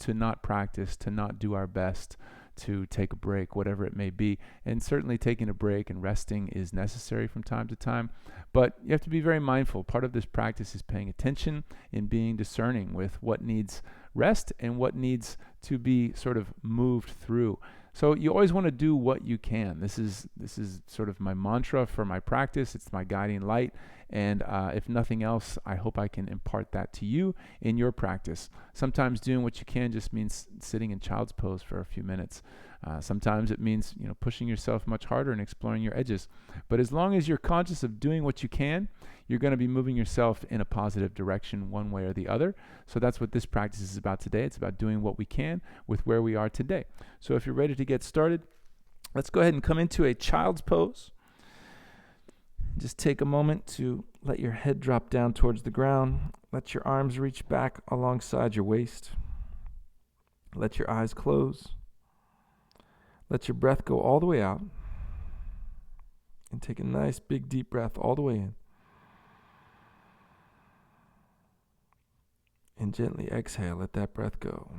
to not practice, to not do our best, to take a break, whatever it may be. And certainly taking a break and resting is necessary from time to time, but you have to be very mindful. Part of this practice is paying attention and being discerning with what needs rest and what needs to be sort of moved through. So you always want to do what you can. This is sort of my mantra for my practice. It's my guiding light. And if nothing else, I hope I can impart that to you in your practice. Sometimes doing what you can just means sitting in child's pose for a few minutes. Sometimes it means pushing yourself much harder and exploring your edges. But as long as you're conscious of doing what you can, you're going to be moving yourself in a positive direction one way or the other. So that's what this practice is about today. It's about doing what we can with where we are today. So if you're ready to get started, let's go ahead and come into a child's pose. Just take a moment to let your head drop down towards the ground. Let your arms reach back alongside your waist. Let your eyes close. Let your breath go all the way out. And take a nice big deep breath all the way in. And gently exhale, let that breath go.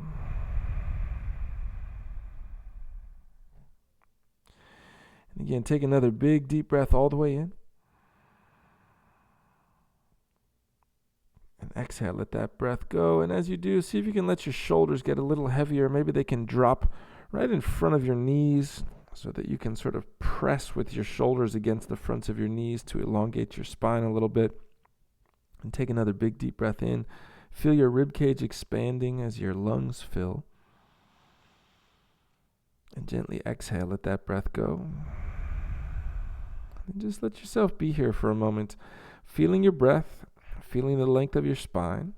And again, take another big deep breath all the way in. And exhale, let that breath go. And as you do, see if you can let your shoulders get a little heavier. Maybe they can drop right in front of your knees so that you can sort of press with your shoulders against the fronts of your knees to elongate your spine a little bit. And take another big deep breath in. Feel your rib cage expanding as your lungs fill. And gently exhale, let that breath go. And just let yourself be here for a moment, feeling your breath, feeling the length of your spine,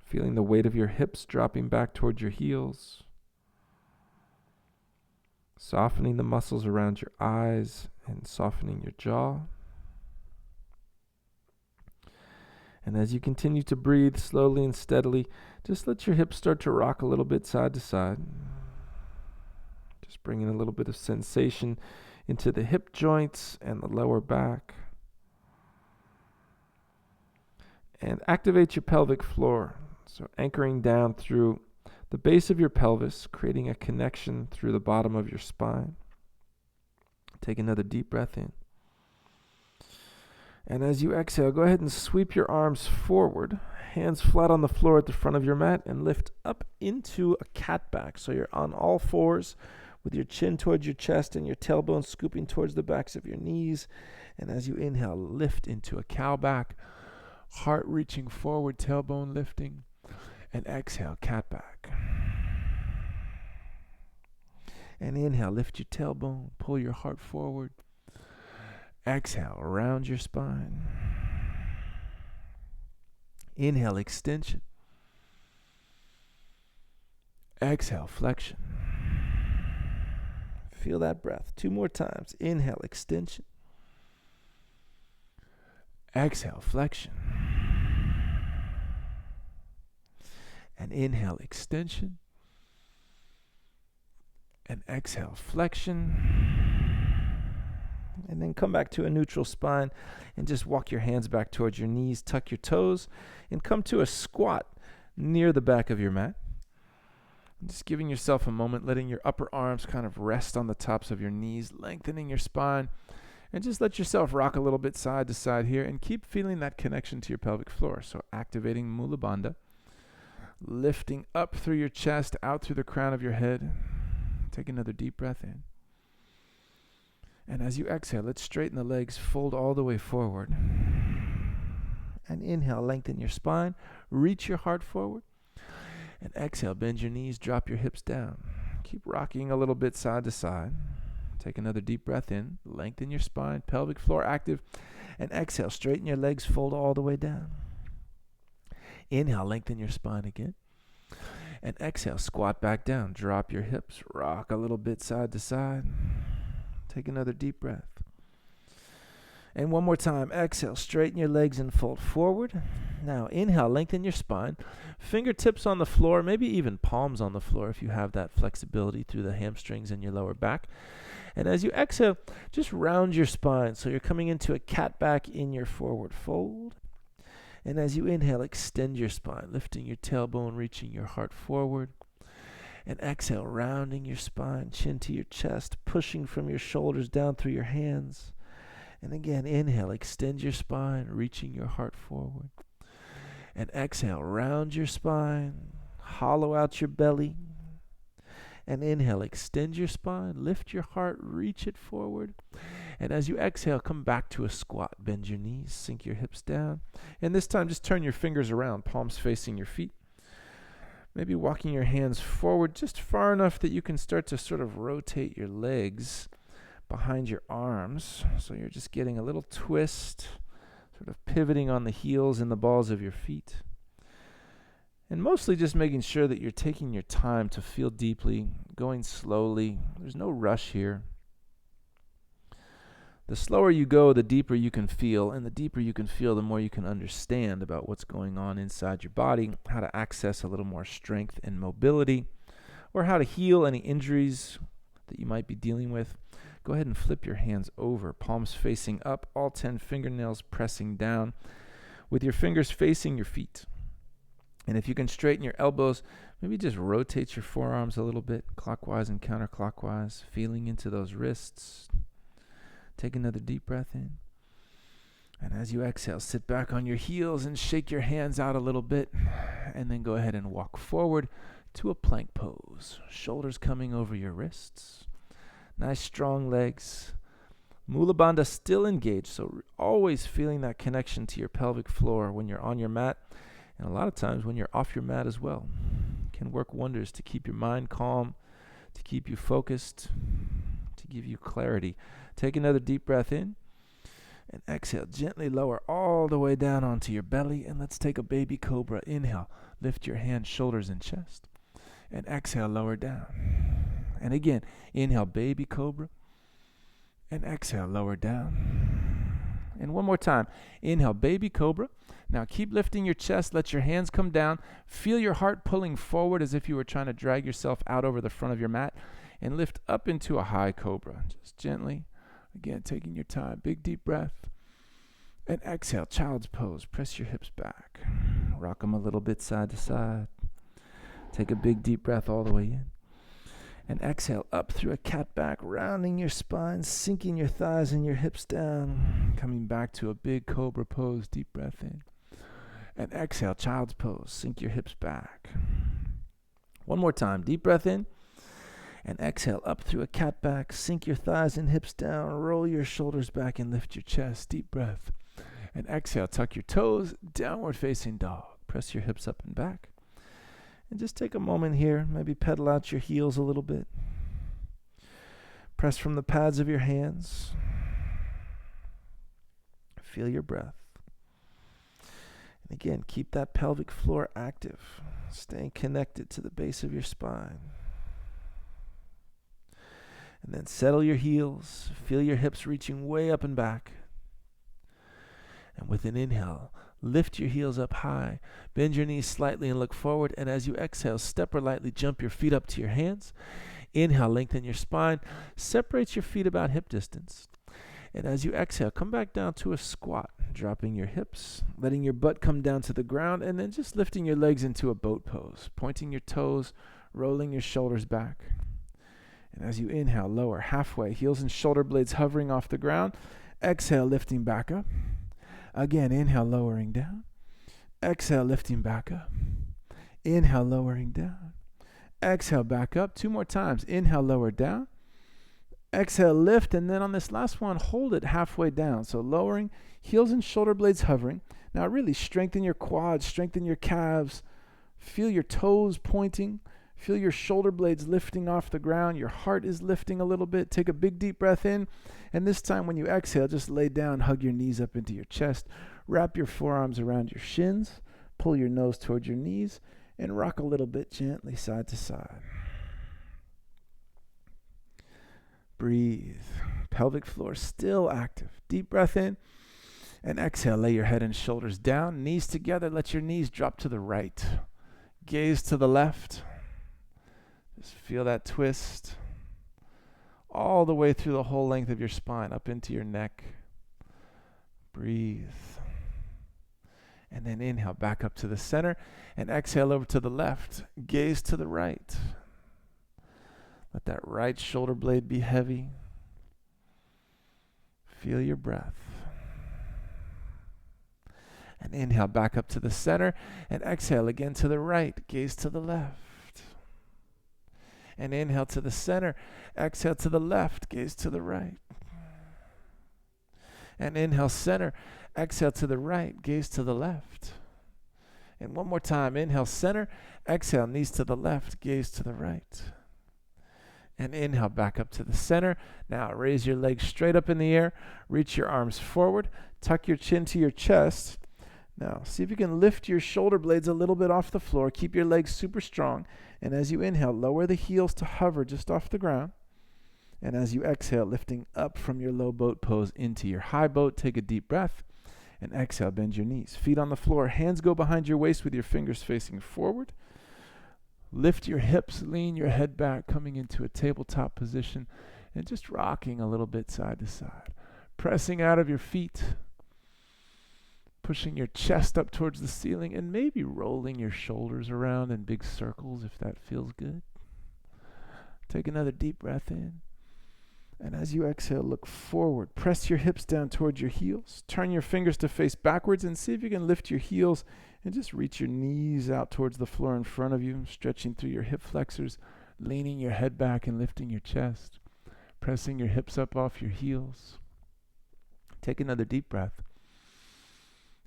feeling the weight of your hips dropping back towards your heels, softening the muscles around your eyes and softening your jaw. And as you continue to breathe slowly and steadily, just let your hips start to rock a little bit side to side. Just bringing a little bit of sensation into the hip joints and the lower back. And activate your pelvic floor. So anchoring down through the base of your pelvis, creating a connection through the bottom of your spine. Take another deep breath in. And as you exhale, go ahead and sweep your arms forward, hands flat on the floor at the front of your mat, and lift up into a cat back. So you're on all fours with your chin towards your chest and your tailbone scooping towards the backs of your knees. And as you inhale, lift into a cow back, heart reaching forward, tailbone lifting, and exhale, cat back. And inhale, lift your tailbone, pull your heart forward. Exhale, round your spine. Inhale, extension. Exhale, flexion. Feel that breath. 2 more times. Inhale, extension. Exhale, flexion. And inhale, extension. And exhale, flexion. And then come back to a neutral spine and just walk your hands back towards your knees, tuck your toes, and come to a squat near the back of your mat. And just giving yourself a moment, letting your upper arms kind of rest on the tops of your knees, lengthening your spine, and just let yourself rock a little bit side to side here and keep feeling that connection to your pelvic floor. So activating Mula Bandha, lifting up through your chest, out through the crown of your head. Take another deep breath in. And as you exhale, let's straighten the legs, fold all the way forward. And inhale, lengthen your spine, reach your heart forward. And exhale, bend your knees, drop your hips down. Keep rocking a little bit side to side. Take another deep breath in, lengthen your spine, pelvic floor active. And exhale, straighten your legs, fold all the way down. Inhale, lengthen your spine again. And exhale, squat back down, drop your hips, rock a little bit side to side. Take another deep breath. And one more time. Exhale, straighten your legs and fold forward. Now inhale, lengthen your spine. Fingertips on the floor, maybe even palms on the floor if you have that flexibility through the hamstrings and your lower back. And as you exhale, just round your spine. So you're coming into a cat back in your forward fold. And as you inhale, extend your spine, lifting your tailbone, reaching your heart forward. And exhale, rounding your spine, chin to your chest, pushing from your shoulders down through your hands. And again, inhale, extend your spine, reaching your heart forward. And exhale, round your spine, hollow out your belly. And inhale, extend your spine, lift your heart, reach it forward. And as you exhale, come back to a squat. Bend your knees, sink your hips down. And this time, just turn your fingers around, palms facing your feet. Maybe walking your hands forward just far enough that you can start to sort of rotate your legs behind your arms. So you're just getting a little twist, sort of pivoting on the heels and the balls of your feet. And mostly just making sure that you're taking your time to feel deeply, going slowly. There's no rush here. The slower you go, the deeper you can feel, and the deeper you can feel, the more you can understand about what's going on inside your body, how to access a little more strength and mobility, or how to heal any injuries that you might be dealing with. Go ahead and flip your hands over, palms facing up, all 10 fingernails pressing down, with your fingers facing your feet. And if you can straighten your elbows, maybe just rotate your forearms a little bit, clockwise and counterclockwise, feeling into those wrists. Take another deep breath in. And as you exhale, sit back on your heels and shake your hands out a little bit. And then go ahead and walk forward to a plank pose. Shoulders coming over your wrists. Nice strong legs. Mula Bandha still engaged, so always feeling that connection to your pelvic floor when you're on your mat. And a lot of times when you're off your mat as well. Can work wonders to keep your mind calm, to keep you focused, to give you clarity. Take another deep breath in. And exhale, gently lower all the way down onto your belly. And let's take a baby cobra. Inhale, lift your hands, shoulders, and chest. And exhale, lower down. And again, inhale, baby cobra. And exhale, lower down. And one more time. Inhale, baby cobra. Now keep lifting your chest. Let your hands come down. Feel your heart pulling forward as if you were trying to drag yourself out over the front of your mat. And lift up into a high cobra. Just gently. Again, taking your time. Big deep breath. And exhale, child's pose. Press your hips back. Rock them a little bit side to side. Take a big deep breath all the way in. And exhale up through a cat back, rounding your spine, sinking your thighs and your hips down. Coming back to a big cobra pose. Deep breath in. And exhale, child's pose. Sink your hips back. One more time. Deep breath in. And exhale up through a cat back. Sink your thighs and hips down. Roll your shoulders back and lift your chest. Deep breath. And exhale, tuck your toes. Downward facing dog. Press your hips up and back. And just take a moment here. Maybe pedal out your heels a little bit. Press from the pads of your hands. Feel your breath. And again, keep that pelvic floor active. Staying connected to the base of your spine. And then settle your heels. Feel your hips reaching way up and back. And with an inhale, lift your heels up high. Bend your knees slightly and look forward. And as you exhale, step or lightly jump your feet up to your hands. Inhale, lengthen your spine. Separate your feet about hip distance. And as you exhale, come back down to a squat, dropping your hips, letting your butt come down to the ground, and then just lifting your legs into a boat pose, pointing your toes, rolling your shoulders back. And as you inhale, lower halfway, heels and shoulder blades hovering off the ground. Exhale, lifting back up. Again, inhale, lowering down. Exhale, lifting back up. Inhale, lowering down. Exhale, back up. 2 more times. Inhale, lower down. Exhale, lift, and then on this last one, hold it halfway down. So lowering, heels and shoulder blades hovering. Now really strengthen your quads, strengthen your calves. Feel your toes pointing. Feel your shoulder blades lifting off the ground. Your heart is lifting a little bit. Take a big deep breath in. And this time when you exhale, just lay down, hug your knees up into your chest. Wrap your forearms around your shins. Pull your nose towards your knees. And rock a little bit gently side to side. Breathe. Pelvic floor still active. Deep breath in. And exhale. Lay your head and shoulders down. Knees together. Let your knees drop to the right. Gaze to the left. Just feel that twist all the way through the whole length of your spine, up into your neck. Breathe. And then inhale back up to the center and exhale over to the left. Gaze to the right. Let that right shoulder blade be heavy. Feel your breath. And inhale back up to the center and exhale again to the right. Gaze to the left. And inhale to the center. Exhale to the left. Gaze to the right. And inhale center. Exhale to the right. Gaze to the left. And one more time. Inhale center. Exhale knees to the left. Gaze to the right. And inhale back up to the center. Now raise your legs straight up in the air. Reach your arms forward. Tuck your chin to your chest. Now see if you can lift your shoulder blades a little bit off the floor. Keep your legs super strong. And as you inhale, lower the heels to hover just off the ground. And as you exhale, lifting up from your low boat pose into your high boat, take a deep breath. And exhale, bend your knees. Feet on the floor. Hands go behind your waist with your fingers facing forward. Lift your hips, lean your head back, coming into a tabletop position, and just rocking a little bit side to side. Pressing out of your feet, pushing your chest up towards the ceiling, and maybe rolling your shoulders around in big circles if that feels good. Take another deep breath in. And as you exhale, look forward. Press your hips down towards your heels. Turn your fingers to face backwards and see if you can lift your heels and just reach your knees out towards the floor in front of you, stretching through your hip flexors, leaning your head back and lifting your chest, pressing your hips up off your heels. Take another deep breath.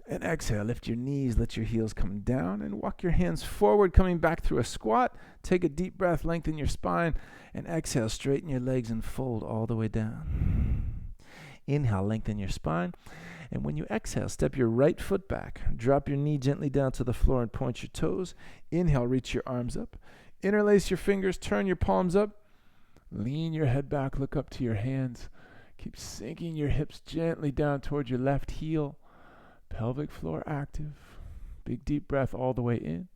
And exhale, lift your knees, let your heels come down, and walk your hands forward, coming back through a squat. Take a deep breath, lengthen your spine, and exhale, straighten your legs and fold all the way down. Inhale, lengthen your spine, and when you exhale, step your right foot back. Drop your knee gently down to the floor and point your toes. Inhale, reach your arms up. Interlace your fingers, turn your palms up. Lean your head back, look up to your hands. Keep sinking your hips gently down toward your left heel. Pelvic floor active. Big deep breath all the way in.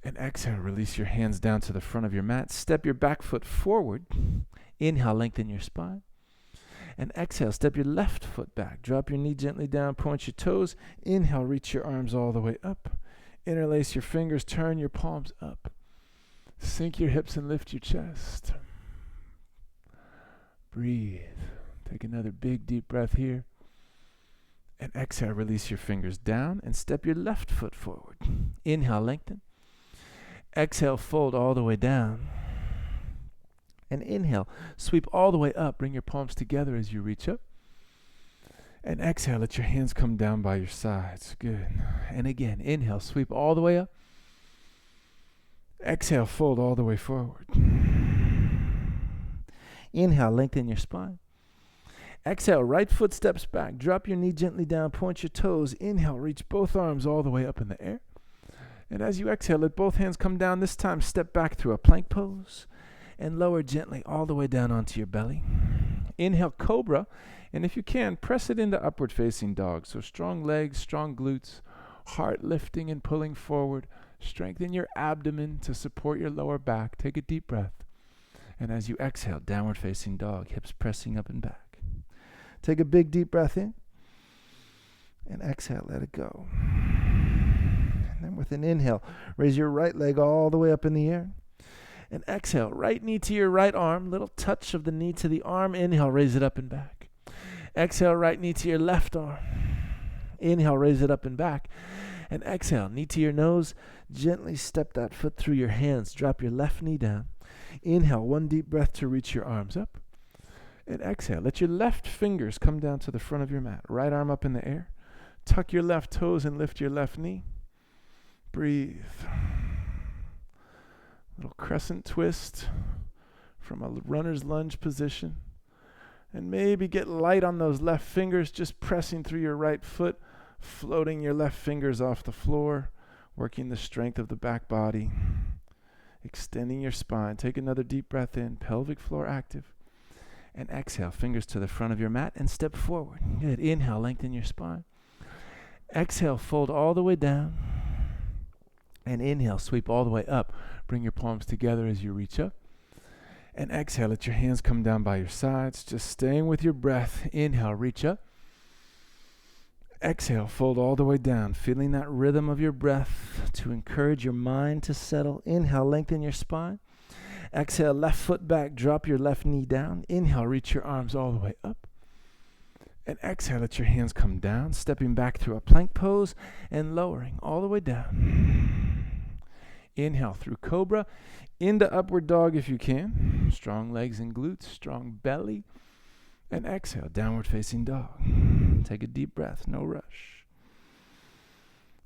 And exhale, release your hands down to the front of your mat. Step your back foot forward. Inhale, lengthen your spine. And exhale, step your left foot back. Drop your knee gently down, point your toes. Inhale, reach your arms all the way up. Interlace your fingers, turn your palms up. Sink your hips and lift your chest. Breathe. Take another big deep breath here. And exhale, release your fingers down and step your left foot forward. Inhale, lengthen. Exhale, fold all the way down. And inhale, sweep all the way up. Bring your palms together as you reach up. And exhale, let your hands come down by your sides. Good. And again, inhale, sweep all the way up. Exhale, fold all the way forward. Inhale, lengthen your spine. Exhale, right foot steps back. Drop your knee gently down, point your toes. Inhale, reach both arms all the way up in the air. And as you exhale, let both hands come down. This time, step back through a plank pose and lower gently all the way down onto your belly. Inhale, cobra. And if you can, press it into upward facing dog. So strong legs, strong glutes, heart lifting and pulling forward. Strengthen your abdomen to support your lower back. Take a deep breath. And as you exhale, downward facing dog, hips pressing up and back. Take a big deep breath in. And exhale, let it go. And then with an inhale, raise your right leg all the way up in the air. And exhale, right knee to your right arm. Little touch of the knee to the arm. Inhale, raise it up and back. Exhale, right knee to your left arm. Inhale, raise it up and back. And exhale, knee to your nose. Gently step that foot through your hands. Drop your left knee down. Inhale, one deep breath to reach your arms up. And exhale, let your left fingers come down to the front of your mat. Right arm up in the air. Tuck your left toes and lift your left knee. Breathe. Little crescent twist from a runner's lunge position. And maybe get light on those left fingers, just pressing through your right foot, floating your left fingers off the floor, working the strength of the back body, extending your spine. Take another deep breath in, pelvic floor active. And exhale, fingers to the front of your mat and step forward. Good. Inhale, lengthen your spine. Exhale, fold all the way down. And inhale, sweep all the way up. Bring your palms together as you reach up. And exhale, let your hands come down by your sides. Just staying with your breath. Inhale, reach up. Exhale, fold all the way down, feeling that rhythm of your breath to encourage your mind to settle. Inhale, lengthen your spine. Exhale, left foot back, drop your left knee down. Inhale, reach your arms all the way up. And exhale, let your hands come down, stepping back through a plank pose and lowering all the way down. Inhale through cobra, into upward dog if you can. Strong legs and glutes, strong belly. And exhale, downward facing dog. Take a deep breath, no rush.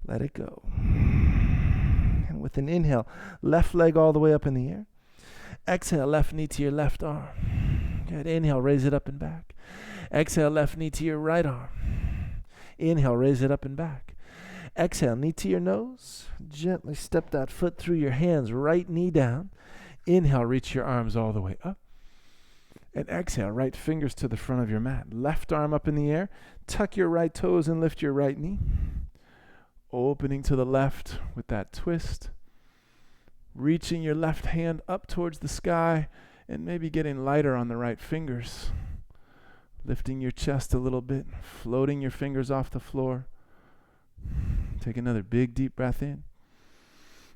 Let it go. And with an inhale, left leg all the way up in the air. Exhale, left knee to your left arm. Good. Inhale, raise it up and back. Exhale, left knee to your right arm. Inhale, raise it up and back. Exhale, knee to your nose. Gently step that foot through your hands, right knee down. Inhale, reach your arms all the way up. And exhale, right fingers to the front of your mat. Left arm up in the air. Tuck your right toes and lift your right knee. Opening to the left with that twist. Reaching your left hand up towards the sky and maybe getting lighter on the right fingers. Lifting your chest a little bit. Floating your fingers off the floor. Take another big deep breath in.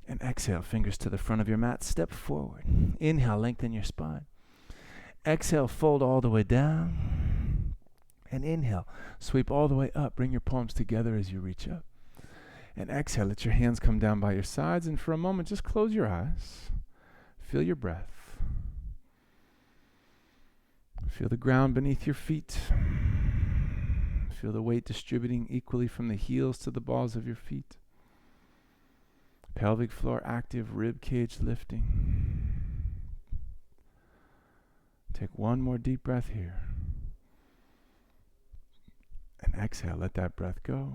And exhale, fingers to the front of your mat. Step forward. Inhale, lengthen your spine. Exhale, fold all the way down. And inhale, sweep all the way up. Bring your palms together as you reach up. And exhale, let your hands come down by your sides. And for a moment, just close your eyes. Feel your breath. Feel the ground beneath your feet. Feel the weight distributing equally from the heels to the balls of your feet. Pelvic floor active, rib cage lifting. Take one more deep breath here. And exhale, let that breath go.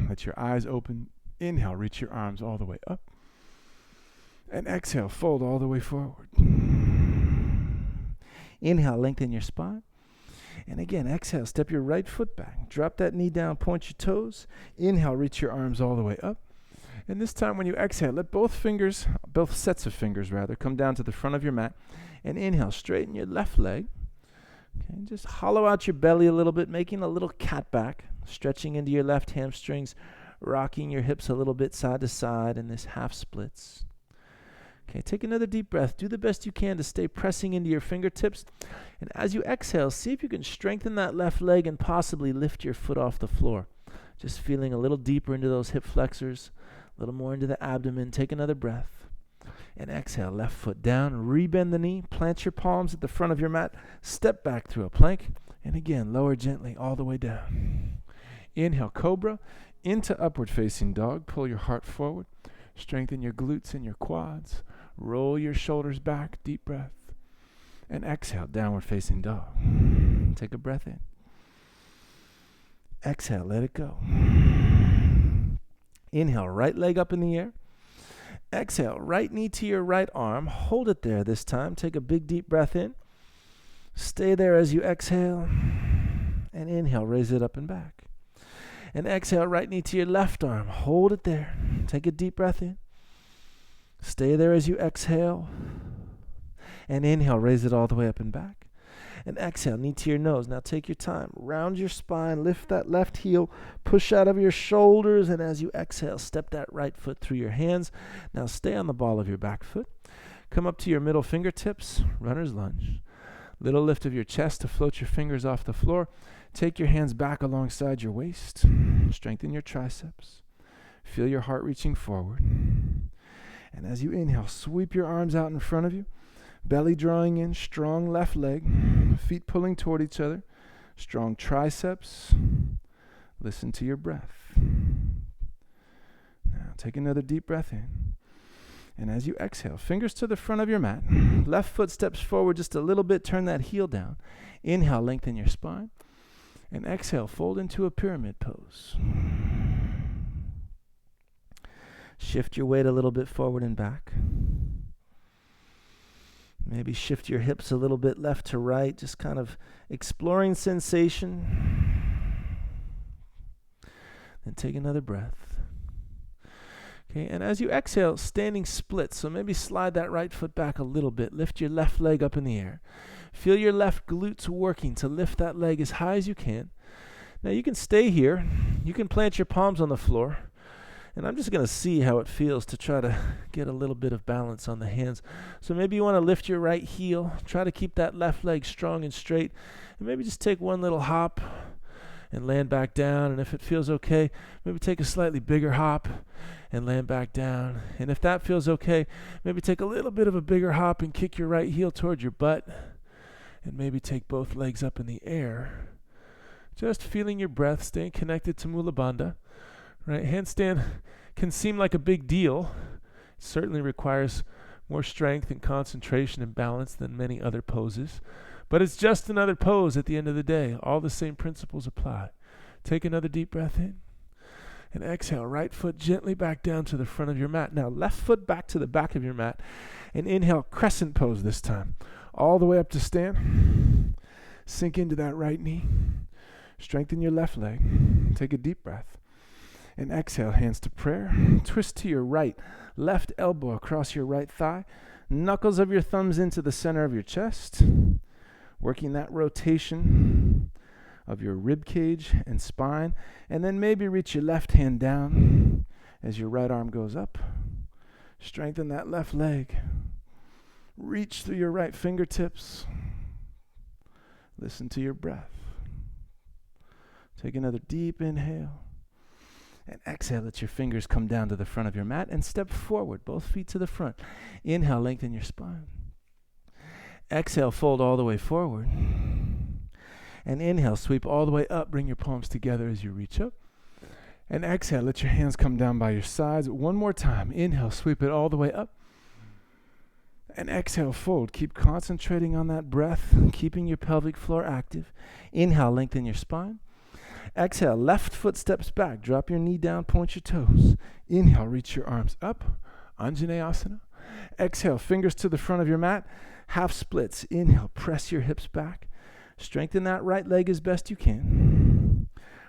Let your eyes open. Inhale, reach your arms all the way up. And exhale, fold all the way forward. Inhale, lengthen your spine. And again, exhale, step your right foot back. Drop that knee down, point your toes. Inhale, reach your arms all the way up. And this time when you exhale, let both sets of fingers come down to the front of your mat. And inhale, straighten your left leg. Okay, just hollow out your belly a little bit, making a little cat back, stretching into your left hamstrings, rocking your hips a little bit side to side in this half splits. Okay, take another deep breath. Do the best you can to stay pressing into your fingertips. And as you exhale, see if you can strengthen that left leg and possibly lift your foot off the floor. Just feeling a little deeper into those hip flexors, a little more into the abdomen. Take another breath. And exhale, left foot down, rebend the knee, plant your palms at the front of your mat, step back through a plank, and again, lower gently all the way down. Inhale, cobra, into upward facing dog, pull your heart forward, strengthen your glutes and your quads, roll your shoulders back, deep breath, and exhale, downward facing dog. Take a breath in. Exhale, let it go. Inhale, right leg up in the air. Exhale, right knee to your right arm. Hold it there this time. Take a big deep breath in. Stay there as you exhale. And inhale, raise it up and back. And exhale, right knee to your left arm. Hold it there. Take a deep breath in. Stay there as you exhale. And inhale, raise it all the way up and back. And exhale, knee to your nose. Now take your time. Round your spine. Lift that left heel. Push out of your shoulders. And as you exhale, step that right foot through your hands. Now stay on the ball of your back foot. Come up to your middle fingertips. Runner's lunge. Little lift of your chest to float your fingers off the floor. Take your hands back alongside your waist. Strengthen your triceps. Feel your heart reaching forward. And as you inhale, sweep your arms out in front of you. Belly drawing in, strong left leg, feet pulling toward each other, strong triceps. Listen to your breath. Now take another deep breath in. And as you exhale, fingers to the front of your mat, left foot steps forward just a little bit, turn that heel down. Inhale, lengthen your spine. And exhale, fold into a pyramid pose. Shift your weight a little bit forward and back. Maybe shift your hips a little bit left to right, just kind of exploring sensation. Then take another breath. Okay, and as you exhale, standing split. So maybe slide that right foot back a little bit. Lift your left leg up in the air. Feel your left glutes working to lift that leg as high as you can. Now you can stay here. You can plant your palms on the floor. And I'm just going to see how it feels to try to get a little bit of balance on the hands. So maybe you want to lift your right heel. Try to keep that left leg strong and straight. And maybe just take one little hop and land back down. And if it feels okay, maybe take a slightly bigger hop and land back down. And if that feels okay, maybe take a little bit of a bigger hop and kick your right heel toward your butt. And maybe take both legs up in the air. Just feeling your breath, staying connected to Mula Bandha. Right, handstand can seem like a big deal. It certainly requires more strength and concentration and balance than many other poses. But it's just another pose at the end of the day. All the same principles apply. Take another deep breath in. And exhale, right foot gently back down to the front of your mat. Now, left foot back to the back of your mat. And inhale, crescent pose this time. All the way up to stand. Sink into that right knee. Strengthen your left leg. Take a deep breath. And exhale, hands to prayer. Twist to your right. Left elbow across your right thigh. Knuckles of your thumbs into the center of your chest. Working that rotation of your rib cage and spine. And then maybe reach your left hand down as your right arm goes up. Strengthen that left leg. Reach through your right fingertips. Listen to your breath. Take another deep inhale. And exhale, let your fingers come down to the front of your mat and step forward, both feet to the front. Inhale, lengthen your spine. Exhale, fold all the way forward. And inhale, sweep all the way up. Bring your palms together as you reach up. And exhale, let your hands come down by your sides. One more time. Inhale, sweep it all the way up. And exhale, fold. Keep concentrating on that breath, keeping your pelvic floor active. Inhale, lengthen your spine. Exhale, left foot steps back. Drop your knee down, point your toes. Inhale, reach your arms up. Anjaneyasana. Exhale, fingers to the front of your mat. Half splits. Inhale, press your hips back. Strengthen that right leg as best you can.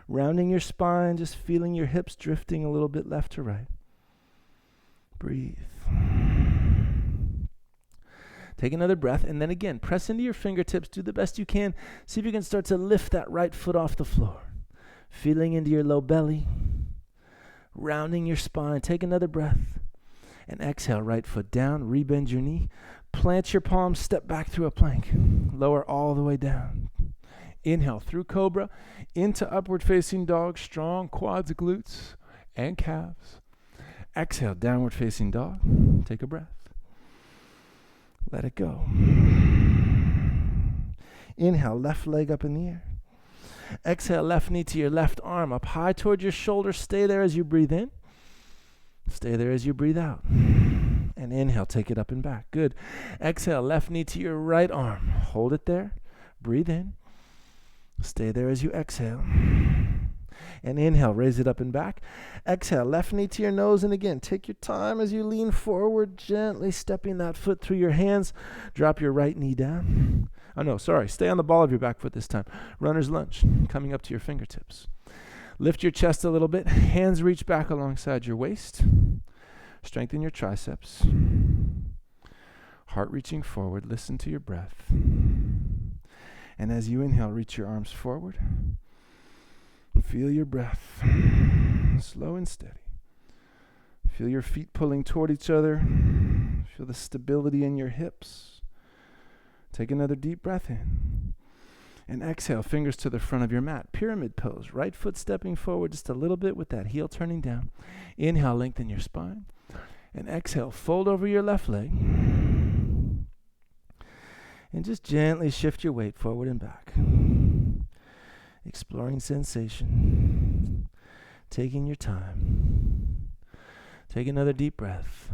Rounding your spine, just feeling your hips drifting a little bit left to right. Breathe. Take another breath, and then again, press into your fingertips. Do the best you can. See if you can start to lift that right foot off the floor. Feeling into your low belly, rounding your spine. Take another breath. And exhale, right foot down, rebend your knee. Plant your palms, step back through a plank. Lower all the way down. Inhale through cobra, into upward facing dog, strong quads, glutes, and calves. Exhale, downward facing dog. Take a breath. Let it go. Inhale, left leg up in the air. Exhale, left knee to your left arm, up high toward your shoulder. Stay there as you breathe in. Stay there as you breathe out. And inhale, take it up and back. Good. Exhale, left knee to your right arm. Hold it there. Breathe in. Stay there as you exhale. And inhale, raise it up and back. Exhale, left knee to your nose. And again, take your time as you lean forward, gently stepping that foot through your hands. Drop your right knee down. Oh, no, sorry. Stay on the ball of your back foot this time. Runner's lunge, coming up to your fingertips. Lift your chest a little bit. Hands reach back alongside your waist. Strengthen your triceps. Heart reaching forward. Listen to your breath. And as you inhale, reach your arms forward. Feel your breath. Slow and steady. Feel your feet pulling toward each other. Feel the stability in your hips. Take another deep breath in. And exhale, fingers to the front of your mat. Pyramid pose. Right foot stepping forward just a little bit with that heel turning down. Inhale, lengthen your spine. And exhale, fold over your left leg. And just gently shift your weight forward and back. Exploring sensation. Taking your time. Take another deep breath.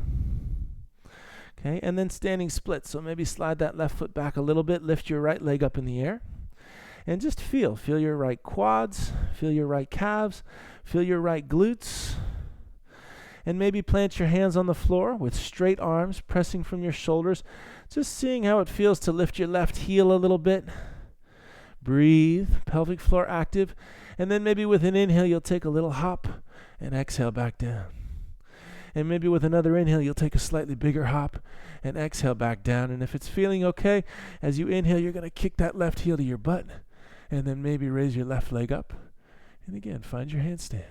Okay, and then standing split. So maybe slide that left foot back a little bit. Lift your right leg up in the air. And just feel your right quads. Feel your right calves. Feel your right glutes. And maybe plant your hands on the floor with straight arms pressing from your shoulders. Just seeing how it feels to lift your left heel a little bit. Breathe, pelvic floor active. And then maybe with an inhale, you'll take a little hop and exhale back down. And maybe with another inhale, you'll take a slightly bigger hop and exhale back down. And if it's feeling okay, as you inhale, you're going to kick that left heel to your butt. And then maybe raise your left leg up And again, find your handstand.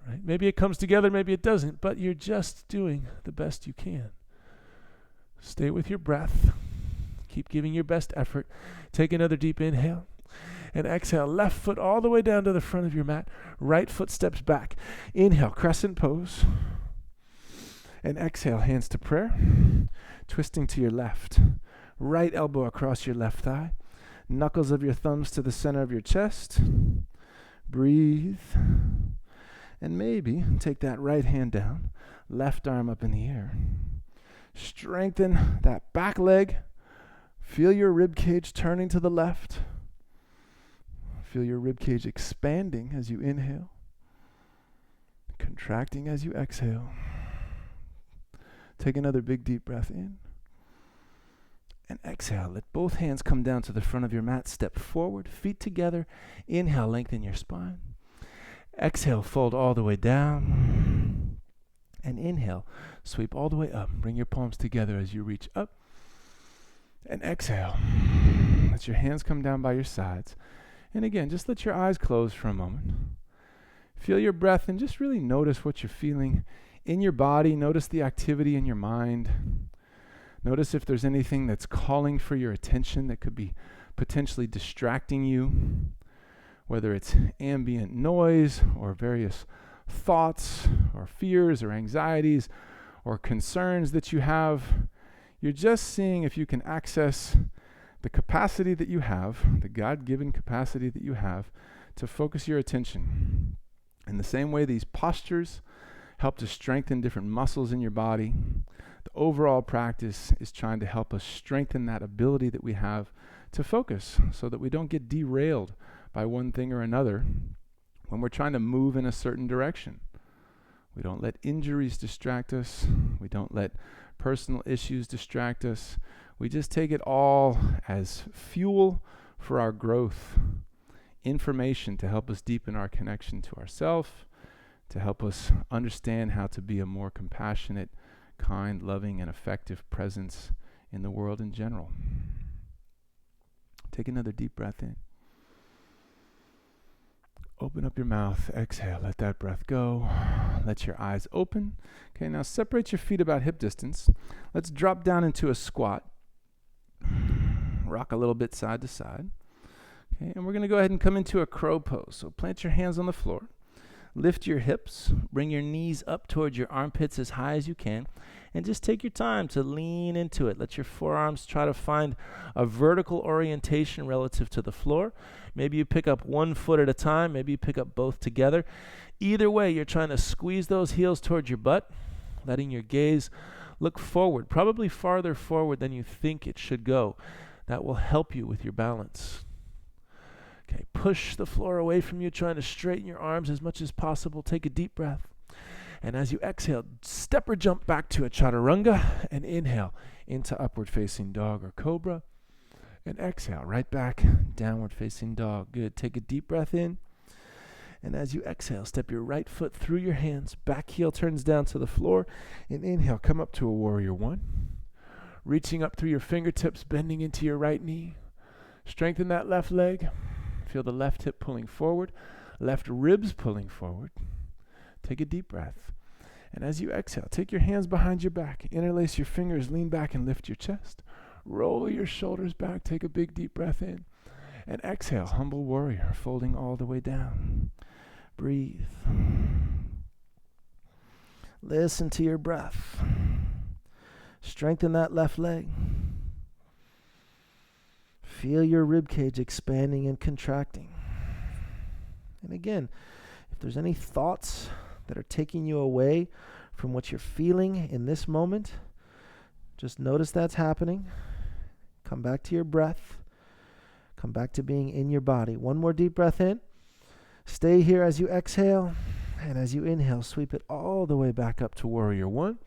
Right? Maybe it comes together, maybe it doesn't, but you're just doing the best you can. Stay with your breath. Keep giving your best effort. Take another deep inhale. And exhale, left foot all the way down to the front of your mat. Right foot steps back. Inhale, crescent pose. And exhale, hands to prayer. Twisting to your left. Right elbow across your left thigh. Knuckles of your thumbs to the center of your chest. Breathe. And maybe take that right hand down. Left arm up in the air. Strengthen that back leg. Feel your rib cage turning to the left. Feel your rib cage expanding as you inhale, contracting as you exhale. Take another big deep breath in. And exhale. Let both hands come down to the front of your mat. Step forward, feet together. Inhale, lengthen your spine. Exhale, fold all the way down. And inhale, sweep all the way up. Bring your palms together as you reach up. And exhale. Let your hands come down by your sides. And again, just let your eyes close for a moment. Feel your breath and just really notice what you're feeling in your body. Notice the activity in your mind. Notice if there's anything that's calling for your attention that could be potentially distracting you, whether it's ambient noise or various thoughts or fears or anxieties or concerns that you have. You're just seeing if you can access the capacity that you have, the God-given capacity that you have to focus your attention. In the same way these postures help to strengthen different muscles in your body, the overall practice is trying to help us strengthen that ability that we have to focus so that we don't get derailed by one thing or another when we're trying to move in a certain direction. We don't let injuries distract us. We don't let personal issues distract us. We just take it all as fuel for our growth, information to help us deepen our connection to ourselves, to help us understand how to be a more compassionate, kind, loving, and effective presence in the world in general. Take another deep breath in. Open up your mouth. Exhale. Let that breath go. Let your eyes open. Okay, now separate your feet about hip distance. Let's drop down into a squat. Rock a little bit side to side. Okay, and we're going to go ahead and come into a crow pose. So plant your hands on the floor. Lift your hips. Bring your knees up towards your armpits as high as you can. And just take your time to lean into it. Let your forearms try to find a vertical orientation relative to the floor. Maybe you pick up one foot at a time. Maybe you pick up both together. Either way, you're trying to squeeze those heels towards your butt, letting your gaze look forward, probably farther forward than you think it should go. That will help you with your balance. Okay, push the floor away from you, trying to straighten your arms as much as possible. Take a deep breath. And as you exhale, step or jump back to a chaturanga and inhale into upward facing dog or cobra. And exhale, right back, downward facing dog. Good. Take a deep breath in. And as you exhale, step your right foot through your hands. Back heel turns down to the floor. And inhale, come up to a warrior one. Reaching up through your fingertips, bending into your right knee. Strengthen that left leg. Feel the left hip pulling forward. Left ribs pulling forward. Take a deep breath. And as you exhale, take your hands behind your back. Interlace your fingers, lean back and lift your chest. Roll your shoulders back. Take a big deep breath in. And exhale, humble warrior, folding all the way down. Breathe. Listen to your breath. Strengthen that left leg. Feel your rib cage expanding and contracting. And again, if there's any thoughts that are taking you away from what you're feeling in this moment, just notice that's happening. Come back to your breath. Come back to being in your body. One more deep breath in. Stay here as you exhale. And as you inhale, sweep it all the way back up to warrior one.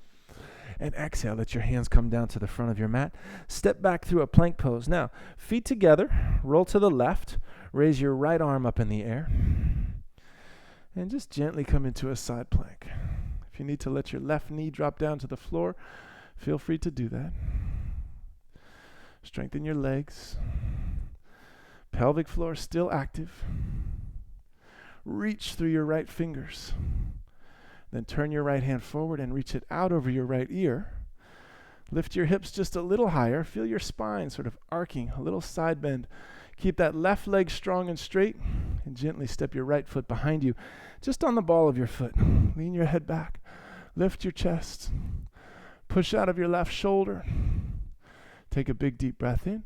And exhale, let your hands come down to the front of your mat. Step back through a plank pose. Now, feet together, roll to the left. Raise your right arm up in the air. And just gently come into a side plank. If you need to let your left knee drop down to the floor, feel free to do that. Strengthen your legs. Pelvic floor still active. reach through your right fingers. Then turn your right hand forward and reach it out over your right ear. Lift your hips just a little higher. Feel your spine sort of arcing, a little side bend. Keep that left leg strong and straight, and gently step your right foot behind you, just on the ball of your foot. Lean your head back. Lift your chest. Push out of your left shoulder. Take a big deep breath in.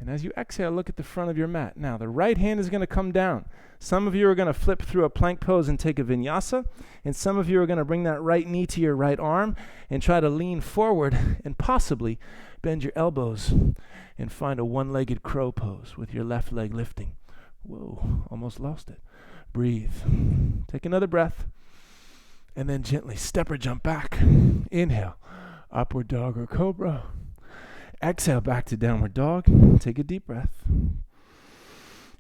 And as you exhale, look at the front of your mat. Now, the right hand is going to come down. Some of you are going to flip through a plank pose and take a vinyasa. And some of you are going to bring that right knee to your right arm and try to lean forward and possibly bend your elbows and find a one-legged crow pose with your left leg lifting. Whoa, almost lost it. Breathe. Take another breath. And then gently step or jump back. Inhale, upward dog or cobra. Exhale, back to downward dog. Take a deep breath.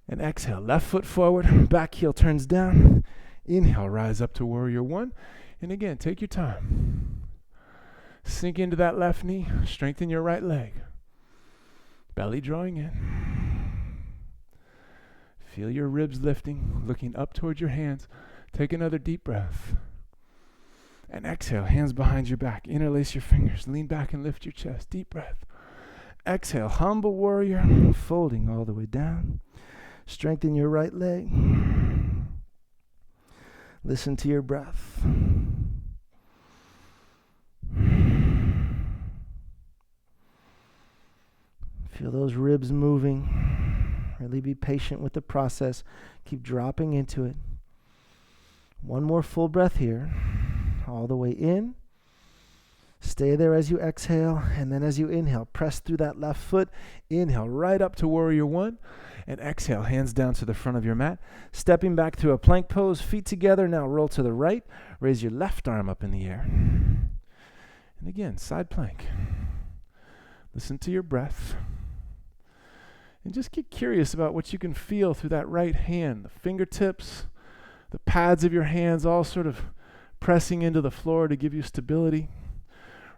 And exhale, left foot forward, back heel turns down. Inhale, rise up to warrior one. And again, take your time. Sink into that left knee, strengthen your right leg. Belly drawing in. Feel your ribs lifting, looking up towards your hands. Take another deep breath. And exhale, hands behind your back. Interlace your fingers, lean back and lift your chest. Deep breath. Exhale, humble warrior, folding all the way down. Strengthen your right leg. Listen to your breath. Feel those ribs moving. Really be patient with the process. Keep dropping into it. One more full breath here. All the way in. Stay there as you exhale, and then as you inhale, press through that left foot. Inhale right up to warrior one, and exhale, hands down to the front of your mat. Stepping back through a plank pose, feet together. Now roll to the right. Raise your left arm up in the air. And again, side plank. Listen to your breath. And just get curious about what you can feel through that right hand. The fingertips, the pads of your hands all sort of pressing into the floor to give you stability.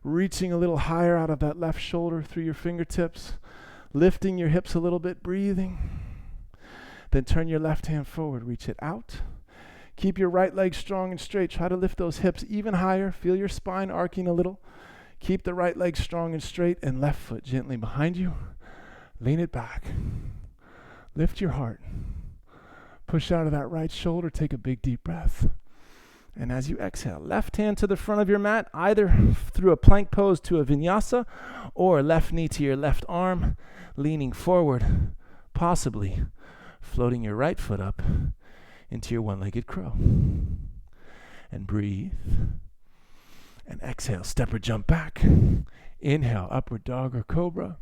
Reaching a little higher out of that left shoulder through your fingertips. Lifting your hips a little bit, breathing. Then turn your left hand forward, reach it out. Keep your right leg strong and straight. Try to lift those hips even higher. Feel your spine arcing a little. Keep the right leg strong and straight, and left foot gently behind you. Lean it back. Lift your heart. Push out of that right shoulder. Take a big deep breath. And as you exhale, left hand to the front of your mat, either through a plank pose to a vinyasa, or left knee to your left arm, leaning forward, possibly floating your right foot up into your one-legged crow. And breathe. And exhale, step or jump back. Inhale, upward dog or cobra.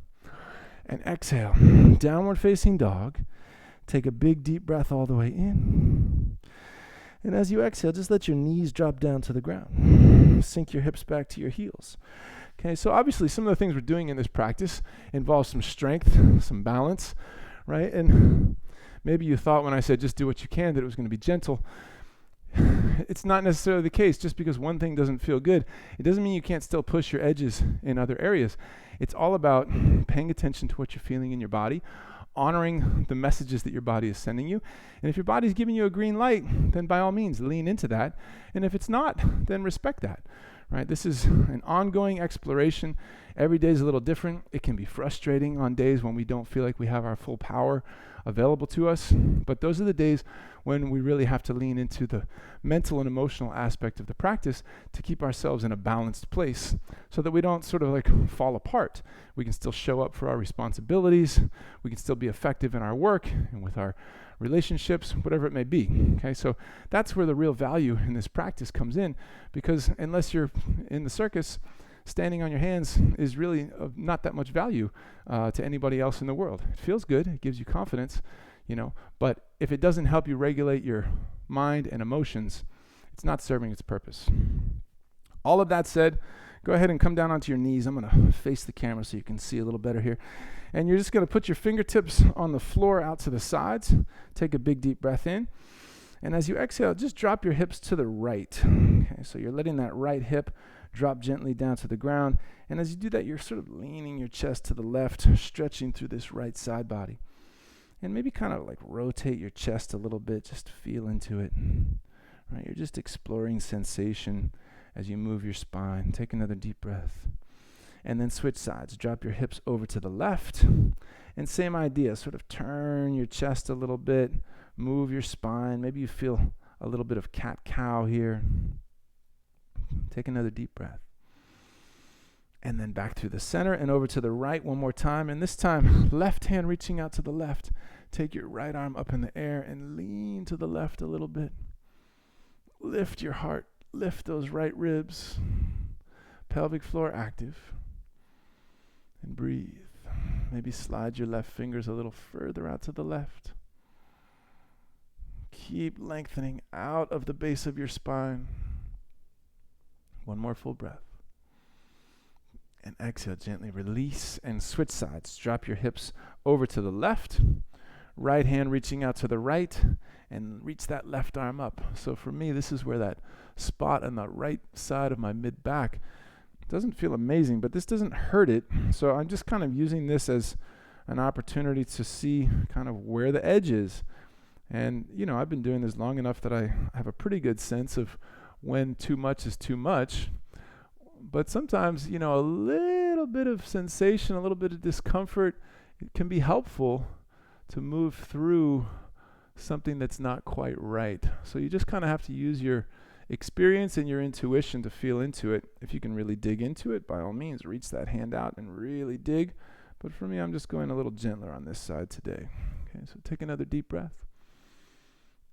And exhale, downward facing dog. Take a big deep breath all the way in. And as you exhale, just let your knees drop down to the ground. Sink your hips back to your heels. Okay, so obviously some of the things we're doing in this practice involve some strength, some balance, right? And maybe you thought when I said just do what you can that it was going to be gentle. It's not necessarily the case. Just because one thing doesn't feel good, it doesn't mean you can't still push your edges in other areas. It's all about paying attention to what you're feeling in your body, honoring the messages that your body is sending you. And if your body's giving you a green light, then by all means, lean into that. And if it's not, then respect that, right? This is an ongoing exploration. Every day is a little different. It can be frustrating on days when we don't feel like we have our full power available to us. But those are the days when we really have to lean into the mental and emotional aspect of the practice to keep ourselves in a balanced place so that we don't sort of like fall apart. We can still show up for our responsibilities. We can still be effective in our work and with our relationships, whatever it may be. Okay, so that's where the real value in this practice comes in, because unless you're in the circus, standing on your hands is really of not that much value to anybody else in the world. It feels good, it gives you confidence, but if it doesn't help you regulate your mind and emotions, it's not serving its purpose. All of that said, go ahead and come down onto your knees. I'm going to face the camera so you can see a little better here. And you're just going to put your fingertips on the floor out to the sides. Take a big deep breath in. And as you exhale, just drop your hips to the right. Okay, so you're letting that right hip drop gently down to the ground. And as you do that, you're sort of leaning your chest to the left, stretching through this right side body. And maybe kind of like rotate your chest a little bit, just feel into it. Right? You're just exploring sensation as you move your spine. Take another deep breath. And then switch sides. Drop your hips over to the left. And same idea, sort of turn your chest a little bit, move your spine. Maybe you feel a little bit of cat-cow here. Take another deep breath. And then back through the center and over to the right one more time. And this time, left hand reaching out to the left. Take your right arm up in the air and lean to the left a little bit. Lift your heart. Lift those right ribs. Pelvic floor active. And breathe. Maybe slide your left fingers a little further out to the left. Keep lengthening out of the base of your spine. One more full breath. And exhale, gently release and switch sides. Drop your hips over to the left. Right hand reaching out to the right and reach that left arm up. So for me, this is where that spot on the right side of my mid-back doesn't feel amazing, but this doesn't hurt it. So I'm just kind of using this as an opportunity to see kind of where the edge is. And, you know, I've been doing this long enough that I have a pretty good sense of when too much is too much. But sometimes, you know, a little bit of sensation, a little bit of discomfort, it can be helpful to move through something that's not quite right. So you just kind of have to use your experience and your intuition to feel into it. If you can really dig into it, by all means, reach that hand out and really dig. But for me, I'm just going a little gentler on this side today. Okay, so take another deep breath.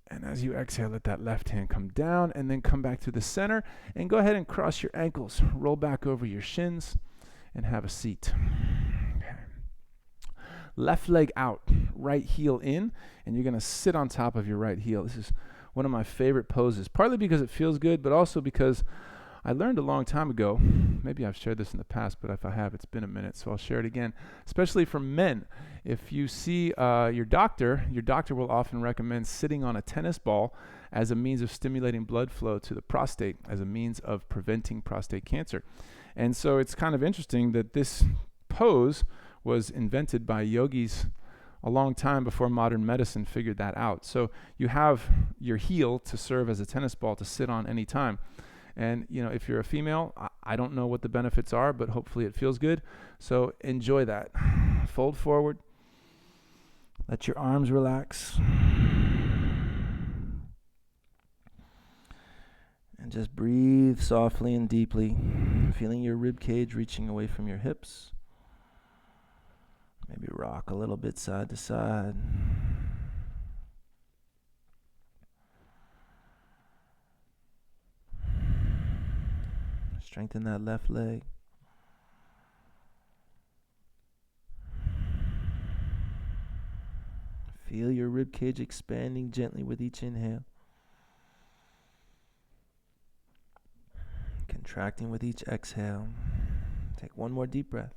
And as you exhale, let that left hand come down and then come back to the center. And go ahead and cross your ankles. Roll back over your shins and have a seat. Okay. Left leg out, right heel in, and you're going to sit on top of your right heel. This is one of my favorite poses, partly because it feels good, but also because I learned a long time ago, maybe I've shared this in the past, but if I have, it's been a minute, so I'll share it again, especially for men. If you see your doctor will often recommend sitting on a tennis ball as a means of stimulating blood flow to the prostate, as a means of preventing prostate cancer. And so it's kind of interesting that this pose was invented by yogis a long time before modern medicine figured that out. So you have your heel to serve as a tennis ball to sit on any time. And, you know, if you're a female, I don't know what the benefits are, but hopefully it feels good. So enjoy that. Fold forward. Let your arms relax. And just breathe softly and deeply, feeling your rib cage reaching away from your hips. Maybe rock a little bit side to side. Strengthen that left leg. Feel your rib cage expanding gently with each inhale. Contracting with each exhale. Take one more deep breath.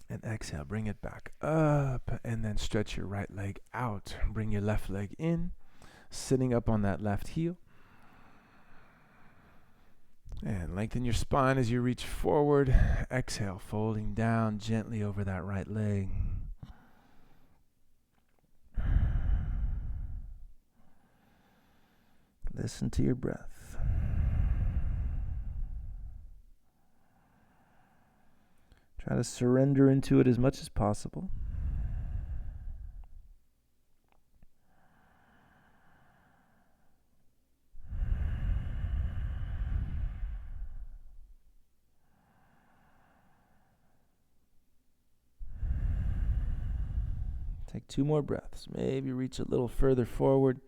And exhale, bring it back up, and then stretch your right leg out. Bring your left leg in, sitting up on that left heel. And lengthen your spine as you reach forward. Exhale, folding down gently over that right leg. Listen to your breath. Try to surrender into it as much as possible. Take 2 more breaths. Maybe reach a little further forward.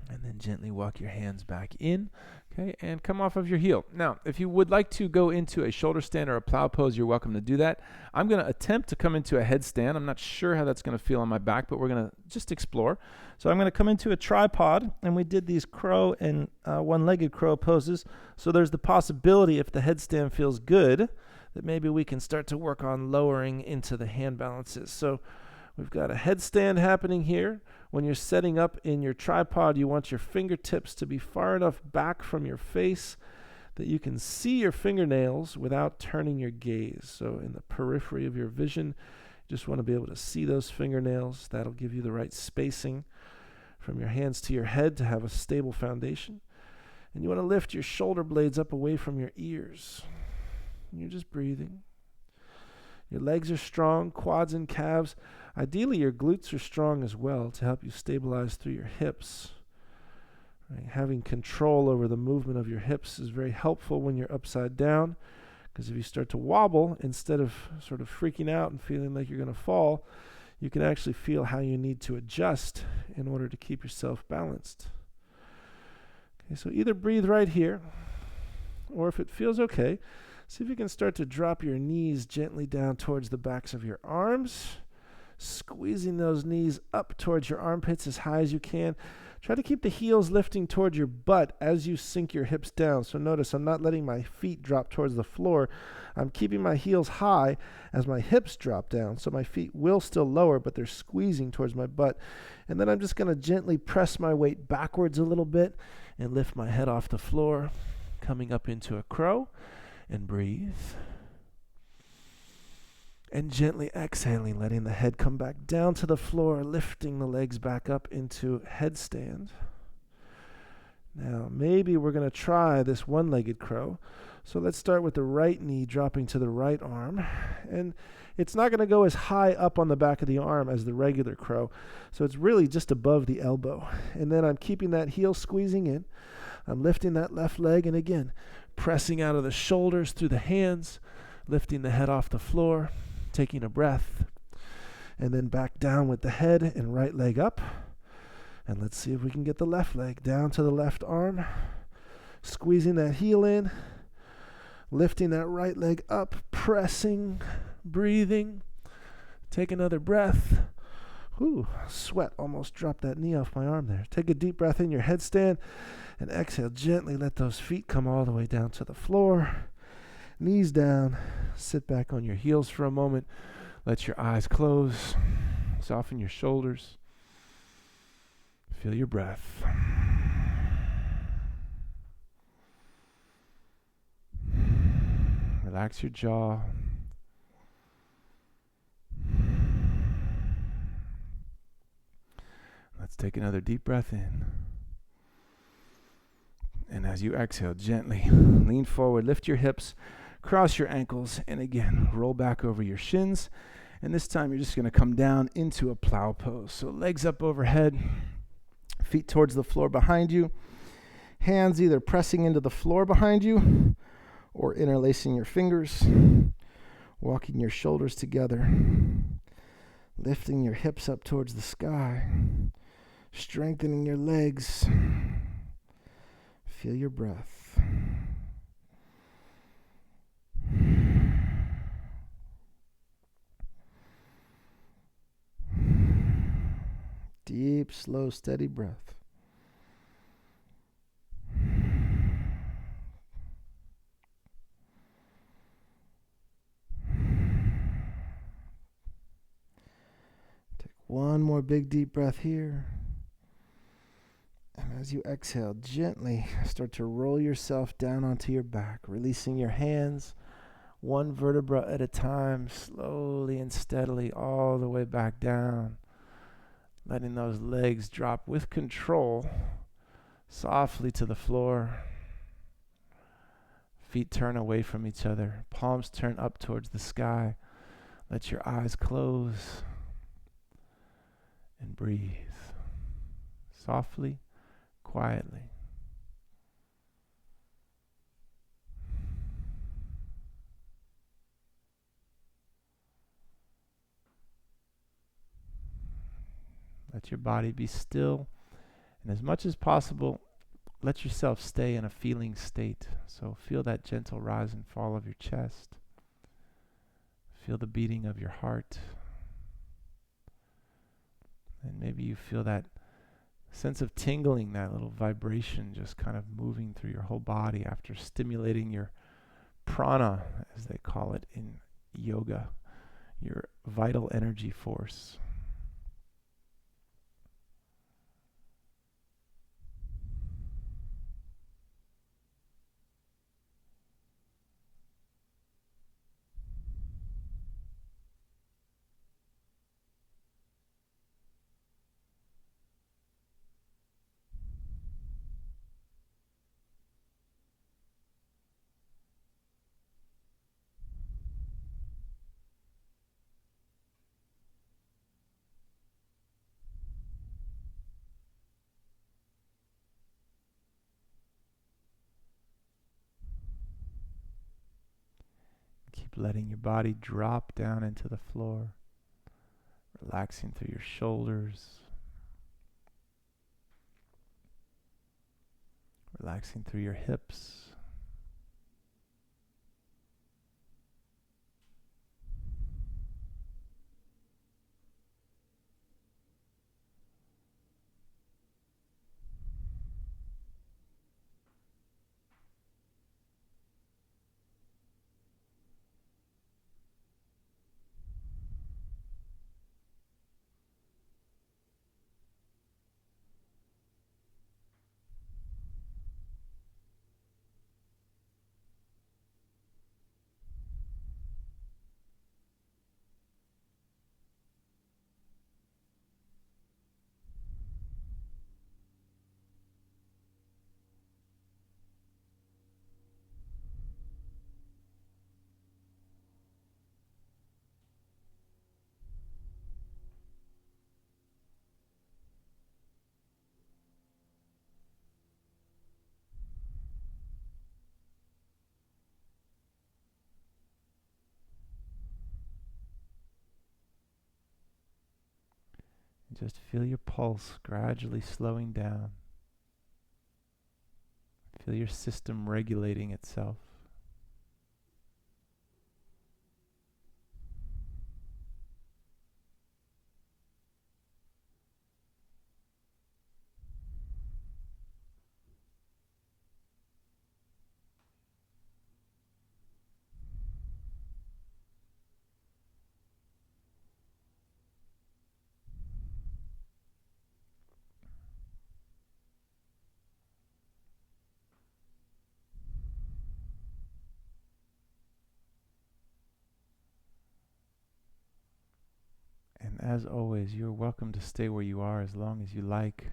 And then gently walk your hands back in, okay, and come off of your heel. Now, if you would like to go into a shoulder stand or a plow pose, you're welcome to do that. I'm going to attempt to come into a headstand. I'm not sure how that's going to feel on my back, but we're going to just explore. So I'm going to come into a tripod, and we did these crow and one-legged crow poses. So there's the possibility, if the headstand feels good, that maybe we can start to work on lowering into the hand balances. So We've got a headstand happening here. When you're setting up in your tripod, you want your fingertips to be far enough back from your face that you can see your fingernails without turning your gaze. So in the periphery of your vision, you just want to be able to see those fingernails. That'll give you the right spacing from your hands to your head to have a stable foundation. And you want to lift your shoulder blades up away from your ears. And you're just breathing. Your legs are strong, quads and calves. Ideally, your glutes are strong as well to help you stabilize through your hips. Right? Having control over the movement of your hips is very helpful when you're upside down, because if you start to wobble, instead of sort of freaking out and feeling like you're going to fall, you can actually feel how you need to adjust in order to keep yourself balanced. Okay, so either breathe right here, or if it feels okay, see if you can start to drop your knees gently down towards the backs of your arms, squeezing those knees up towards your armpits as high as you can. Try to keep the heels lifting towards your butt as you sink your hips down. So notice I'm not letting my feet drop towards the floor. I'm keeping my heels high as my hips drop down. So my feet will still lower, but they're squeezing towards my butt. And then I'm just going to gently press my weight backwards a little bit and lift my head off the floor, coming up into a crow, and breathe. And gently exhaling, letting the head come back down to the floor, lifting the legs back up into headstand. Now, maybe we're going to try this one-legged crow. So let's start with the right knee dropping to the right arm. And it's not going to go as high up on the back of the arm as the regular crow. So it's really just above the elbow. And then I'm keeping that heel squeezing in. I'm lifting that left leg, and again, pressing out of the shoulders through the hands, lifting the head off the floor, taking a breath, and then back down with the head and right leg up. And let's see if we can get the left leg down to the left arm, squeezing that heel in, lifting that right leg up, pressing, breathing. Take another breath. Ooh, sweat almost dropped that knee off my arm there. Take a deep breath in your headstand and exhale. Gently let those feet come all the way down to the floor. Knees down. Sit back on your heels for a moment. Let your eyes close. Soften your shoulders. Feel your breath. Relax your jaw. Let's take another deep breath in. And as you exhale, gently lean forward, lift your hips, cross your ankles, and again, roll back over your shins. And this time you're just going to come down into a plow pose. So legs up overhead, feet towards the floor behind you, hands either pressing into the floor behind you or interlacing your fingers, walking your shoulders together, lifting your hips up towards the sky, strengthening your legs. Feel your breath. Deep, slow, steady breath. Take one more big deep breath here. And as you exhale, gently start to roll yourself down onto your back, releasing your hands one vertebra at a time, slowly and steadily all the way back down. Letting those legs drop with control softly to the floor. Feet turn away from each other. Palms turn up towards the sky. Let your eyes close and breathe softly, quietly. Let your body be still, and as much as possible, let yourself stay in a feeling state. So feel that gentle rise and fall of your chest. Feel the beating of your heart. And maybe you feel that sense of tingling, that little vibration just kind of moving through your whole body after stimulating your prana, as they call it in yoga, your vital energy force. letting your body drop down into the floor, relaxing through your shoulders, relaxing through your hips. Just feel your pulse gradually slowing down. Feel your system regulating itself. And as always, you're welcome to stay where you are as long as you like.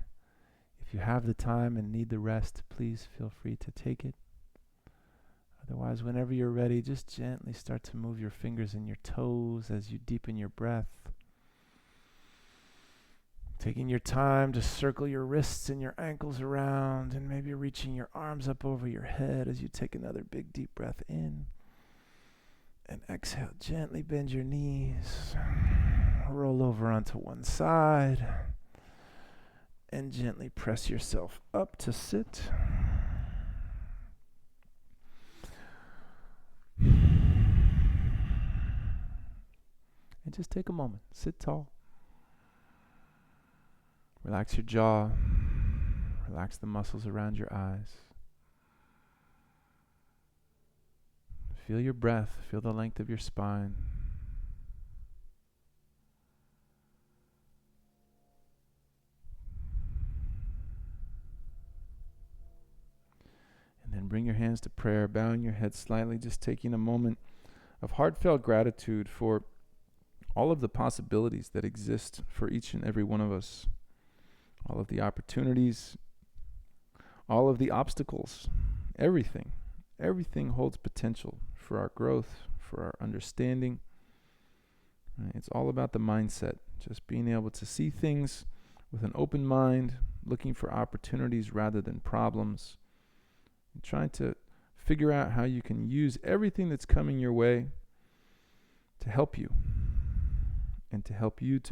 If you have the time and need the rest, please feel free to take it. Otherwise, whenever you're ready, just gently start to move your fingers and your toes as you deepen your breath. Taking your time to circle your wrists and your ankles around, and maybe reaching your arms up over your head as you take another big deep breath in. And exhale, gently bend your knees. Roll over onto one side. And gently press yourself up to sit. And just take a moment. Sit tall. Relax your jaw. Relax the muscles around your eyes. Feel your breath. Feel the length of your spine. And then bring your hands to prayer, bowing your head slightly, just taking a moment of heartfelt gratitude for all of the possibilities that exist for each and every one of us. All of the opportunities, all of the obstacles, everything. Everything holds potential for our growth, for our understanding. It's all about the mindset, just being able to see things with an open mind, looking for opportunities rather than problems, and trying to figure out how you can use everything that's coming your way to help you and to help you to